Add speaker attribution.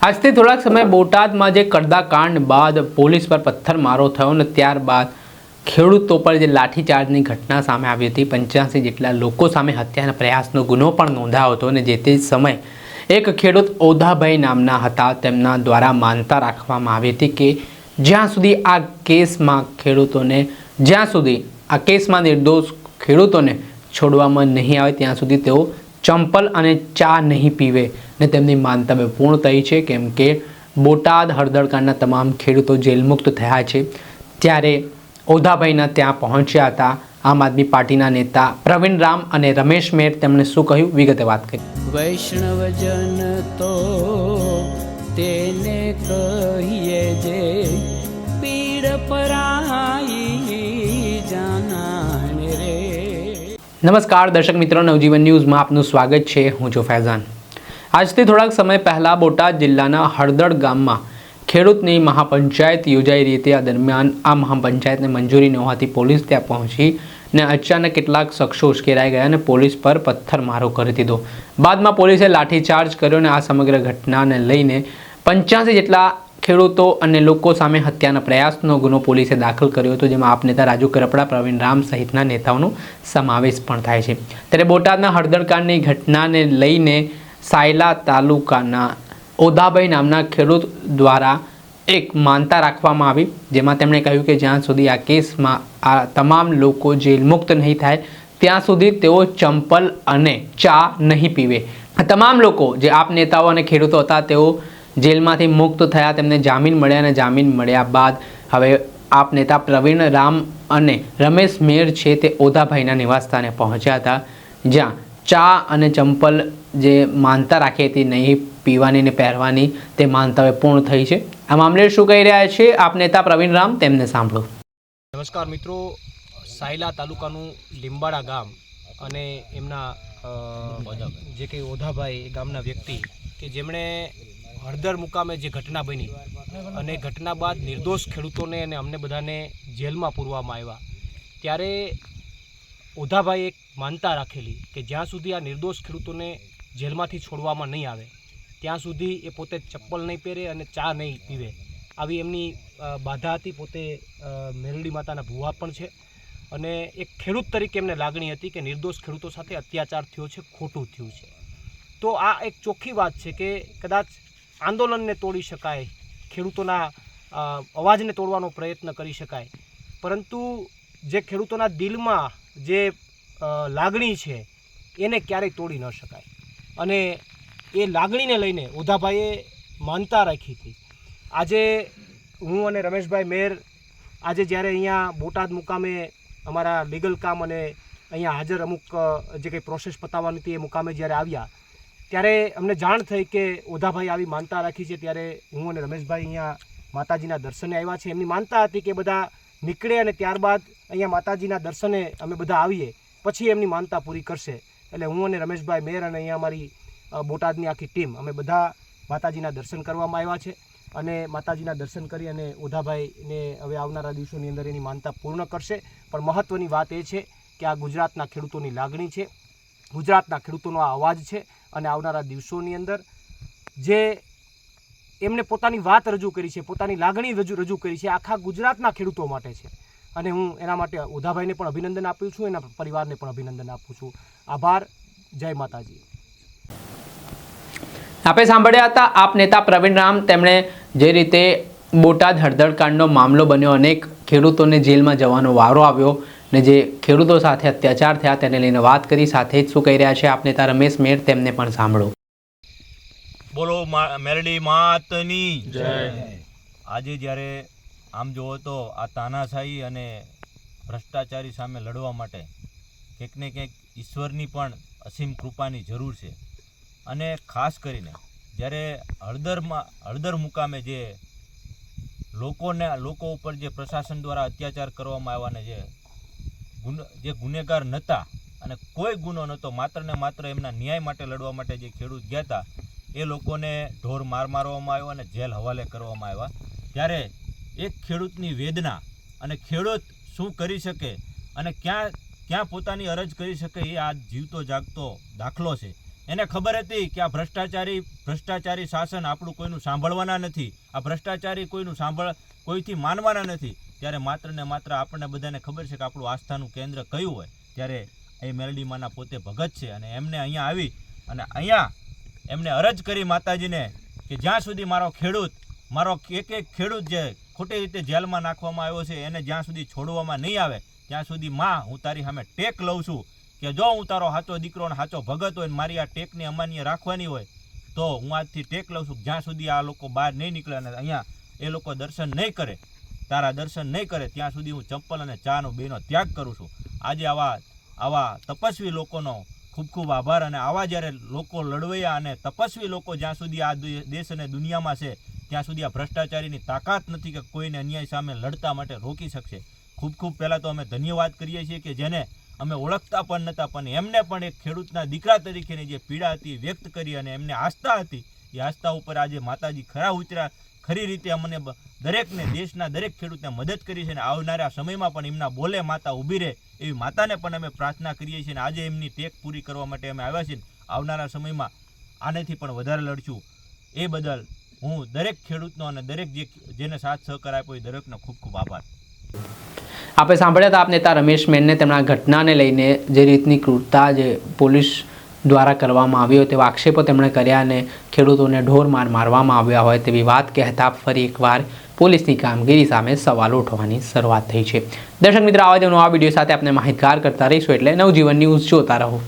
Speaker 1: આજથી થોડાક સમય બોટાદમાં જે કડદાકાંડ બાદ પોલીસ પર પથ્થરમારો થયો અને ત્યારબાદ ખેડૂતો પર જે લાઠીચાર્જની ઘટના સામે આવી હતી। 85 જેટલા લોકો સામે હત્યાના પ્રયાસનો ગુનો પણ નોંધાયો હતો અને જે તે સમય એક ખેડૂત ઓધાભાઈ નામના હતા, તેમના દ્વારા માનતા રાખવામાં આવી હતી કે જ્યાં સુધી આ કેસમાં નિર્દોષ ખેડૂતોને છોડવામાં નહીં આવે ત્યાં સુધી તેઓ ચંપલ અને ચા નહીં પીવે ને તેમની માનતા પૂર્ણ થઈ છે, કેમ કે બોટાદ હળદરકાંડના તમામ ખેડૂતો જેલમુક્ત થયા છે। ત્યારે ઓધાભાઈના ત્યાં પહોંચ્યા હતા આમ આદમી પાર્ટીના નેતા પ્રવીણ રામ અને રમેશ મેર। તેમણે શું કહ્યું વિગતે વાત કરી।
Speaker 2: વૈષ્ણવજન તો તેને કહીએ જે પીડ પરાઈ જાનાને રે।
Speaker 1: નમસ્કાર દર્શક મિત્રો, નવજીવન ન્યૂઝમાં આપનું સ્વાગત છે। હું છું ફૈઝાન। આજથી થોડાક સમય પહેલાં બોટાદ જિલ્લાના હળદળ ગામમાં ખેડૂતની મહાપંચાયત યોજાઈ રહી હતી। આ દરમિયાન આ મહાપંચાયતને મંજૂરી ન હોવાથી પોલીસ ત્યાં પહોંચી ને અચાનક કેટલાક શખ્સો ઉશ્કેરાઈ ગયા અને પોલીસ પર પથ્થરમારો કરી દીધો। બાદમાં પોલીસે લાઠીચાર્જ કર્યો અને આ સમગ્ર ઘટનાને લઈને 85 જેટલા ખેડૂતો અને લોકો સામે હત્યાના પ્રયાસનો ગુનો પોલીસે દાખલ કર્યો હતો, જેમાં આપ નેતા રાજુ કરપડા, પ્રવીણ રામ સહિતના નેતાઓનો સમાવેશ પણ થાય છે। ત્યારે બોટાદના હળદરકાંડની ઘટનાને લઈને સાયલા તાલુકાના ઓધાભાઈ નામના ખેડૂત દ્વારા એક માનતા રાખવામાં આવી, જેમાં તેમણે કહ્યું કે જ્યાં સુધી આ કેસમાં આ તમામ લોકો જેલમુક્ત નહીં થાય ત્યાં સુધી તેઓ ચંપલ અને ચા નહીં પીવે। આ તમામ લોકો જે આપ નેતાઓ અને ખેડૂતો હતા તેઓ જેલમાંથી મુક્ત થયા, તેમને જામીન મળ્યા અને જામીન મળ્યા બાદ હવે આપ નેતા પ્રવીણ રામ અને રમેશ મેર છે તે ઓધાભાઈના નિવાસસ્થાને પહોંચ્યા હતા, જ્યાં ચા અને ચંપલ જે માનતા રાખી હતી નહીં પીવાની ને પહેરવાની તે માનતા પૂર્ણ થઈ છે। આ મામલે શું કહી રહ્યા છે આપ નેતા પ્રવીણ રામ, તેમને સાંભળો।
Speaker 3: નમસ્કાર મિત્રો, સાયલા તાલુકાનું લીંબાડા ગામ અને એમના જે કંઈ ઓધાભાઈ ગામના વ્યક્તિ કે જેમણે હળદર મુકામે જે ઘટના બની અને ઘટના બાદ નિર્દોષ ખેડૂતોને અને અમને બધાને જેલમાં પૂરવામાં આવ્યા, ત્યારે ઓધાભાઈ એક માનતા રાખેલી કે જ્યાં સુધી આ નિર્દોષ ખેડૂતોને જેલમાંથી છોડવામાં નહીં આવે ત્યાં સુધી એ પોતે ચપ્પલ નહીં પહેરે અને ચા નહીં પીવે, આવી એમની બાધા હતી। પોતે મેરડી માતાના ભુવા પણ છે અને એક ખેડૂત તરીકે એમને લાગણી હતી કે નિર્દોષ ખેડૂતો સાથે અત્યાચાર થયો છે, ખોટું થયું છે। તો આ એક ચોખ્ખી વાત છે કે કદાચ આંદોલનને તોડી શકાય, ખેડૂતોના અવાજને તોડવાનો પ્રયત્ન કરી શકાય, પરંતુ જે ખેડૂતોના દિલમાં જે લાગણી છે એને ક્યારેય તોડી ન શકાય અને એ લાગણીને લઈને ઓધાભાઈએ માનતા રાખી હતી। આજે હું અને રમેશભાઈ મેર આજે જ્યારે અહીંયા બોટાદ મુકામે અમારા લીગલ કામ અને અહીંયા હાજર અમુક જે કંઈ પ્રોસેસ પતાવવાની હતી એ મુકામે જ્યારે આવ્યા ત્યારે અમને જાણ થઈ કે ઓધાભાઈ આવી માનતા રાખી છે। ત્યારે હું અને રમેશભાઈ અહીંયા માતાજીના દર્શને આવ્યા છે। એમની માનતા હતી કે બધા નીકળે અને ત્યારબાદ અહીંયા માતાજીના દર્શને અમે બધા આવીએ પછી એમની માનતા પૂરી કરશે। એટલે હું અને રમેશભાઈ મેર અને અહીંયા અમારી બોટાદની આખી ટીમ અમે બધા માતાજીના દર્શન કરવામાં આવ્યા છે અને માતાજીના દર્શન કરી અને ઓધાભાઈને હવે આવનારા દિવસોની અંદર એની માનતા પૂર્ણ કરશે। પણ મહત્ત્વની વાત એ છે કે આ ગુજરાતના ખેડૂતોની લાગણી છે, ગુજરાતના ખેડૂતોનો આ અવાજ છે અને આવનારા દિવસોની અંદર જે એમને પોતાની વાત રજૂ કરી છે, પોતાની લાગણી રજૂ કરી છે, આખા ગુજરાતના ખેડૂતો માટે છે અને હું એના માટે ઓધાભાઈને પણ અભિનંદન આપું છું, એના પરિવારને પણ અભિનંદન આપું છું। આભાર, જય માતાજી।
Speaker 1: આપે સાંભળ્યા હતા આપ નેતા પ્રવીણ રામ, તેમણે જે રીતે બોટાદ હળદરકાંડનો મામલો બન્યો, અનેક ખેડૂતોને જેલમાં જવાનો વારો આવ્યો ને જે ખેડૂતો સાથે અત્યાચાર થયા તેને લઈને વાત કરી। સાથે જ શું કહી રહ્યા છે આપ નેતા રમેશ મેર, તેમને પણ સાંભળો।
Speaker 4: બોલો મેરડી માતની જય। આજે જ્યારે આમ જોવો તો આ તાનાશાહી અને ભ્રષ્ટાચારી સામે લડવા માટે કંઈક ને કંઈક ઈશ્વરની પણ અસીમ કૃપાની જરૂર છે અને ખાસ કરીને જ્યારે હળદર મુકામે જે લોકો ઉપર જે પ્રશાસન દ્વારા અત્યાચાર કરવામાં આવ્યા ને જે ગુનેગાર નહોતા અને કોઈ ગુનો નહોતો, માત્ર ને માત્ર એમના ન્યાય માટે લડવા માટે જે ખેડૂત ગયા હતા એ લોકોને ઢોર મારવામાં આવ્યો અને જેલ હવાલે કરવામાં આવ્યા। ત્યારે એક ખેડૂતની વેદના અને ખેડૂત શું કરી શકે અને ક્યાં પોતાની અરજ કરી શકે એ આ જીવતો જાગતો દાખલો છે એને ખબર હતી કે આ ભ્રષ્ટાચારી શાસન આપણું કોઈનું સાંભળવાના નથી, આ ભ્રષ્ટાચારી કોઈથી માનવાના નથી, ત્યારે માત્ર ને માત્ર આપણને બધાને ખબર છે કે આપણું આસ્થાનું કેન્દ્ર કયું હોય, ત્યારે એ મેલડીમાના પોતે ભગત છે અને એમને અહીંયા આવી અને અહીંયા એમને અરજ કરી માતાજીને કે જ્યાં સુધી મારો એક ખેડૂત જે ખોટી રીતે જેલમાં નાખવામાં આવ્યો છે એને જ્યાં સુધી છોડવામાં નહીં આવે ત્યાં સુધી માં હું તારી સામે ટેક લઉં છું કે જો હું તારો સાચો દીકરો અને સાચો ભગત હોય ને મારી આ ટેકને અમાન્ય રાખવાની હોય તો હું આજથી ટેક લઉં છું, જ્યાં સુધી આ લોકો બહાર નહીં નીકળે અને અહીંયા એ લોકો દર્શન નહીં કરે, તારા દર્શન નહીં કરે ત્યાં સુધી હું ચંપલ અને ચાનો બેનો ત્યાગ કરું છું. આજે આવા તપસ્વી લોકોનો ખૂબ ખૂબ આભાર. અને આવા જ્યારે લોકો લડવૈયા અને તપસ્વી લોકો જ્યાં સુધી આ દેશ અને દુનિયામાં છે ત્યાં સુધી આ ભ્રષ્ટાચારીની તાકાત નથી કે કોઈને અન્યાય સામે લડતા માટે રોકી શકશે. ખૂબ ખૂબ પહેલાં તો અમે ધન્યવાદ કરીએ છીએ કે જેને અમે ઓળખતા પણ નહોતા પણ એમને પણ એક ખેડૂતના દીકરા તરીકેની જે પીડા હતી વ્યક્ત કરી અને એમને આસ્થા હતી એ આસ્થા ઉપર આજે માતાજી ખરી રીતે અમને દરેકને દેશના દરેક ખેડૂતને મદદ કરી છે અને આવનારા સમયમાં પણ એમના બોલે માતા ઊભી રહે એવી માતાને પણ અમે પ્રાર્થના કરીએ છીએ અને આજે એમની ટેક પૂરી કરવા માટે અમે આવ્યા છીએ. આવનારા સમયમાં આનેથી પણ વધારે લડશું. એ બદલ હું દરેક ખેડૂતનો અને દરેક જેને સાથ સહકાર આપ્યો એ દરેકનો ખૂબ ખૂબ આભાર.
Speaker 1: આપણે સાંભળ્યા હતા આપ નેતા રમેશ મેનને તેમના ઘટનાને લઈને જે રીતની ક્રૂરતા જે પોલીસ દ્વારા કરવામાં આવી હોય તેવા આક્ષેપો તેમણે કર્યા અને ખેડૂતોને ઢોર મારવામાં આવ્યા હોય તેવી વાત કહેતા ફરી એકવાર પોલીસની કામગીરી સામે સવાલો ઉઠવાની શરૂઆત થઈ છે. દર્શક મિત્રો, આવા જ નવા વિડીયો સાથે આપણે માહિતગાર કરતા રહીશું, એટલે નવજીવન ન્યૂઝ જોતા રહો.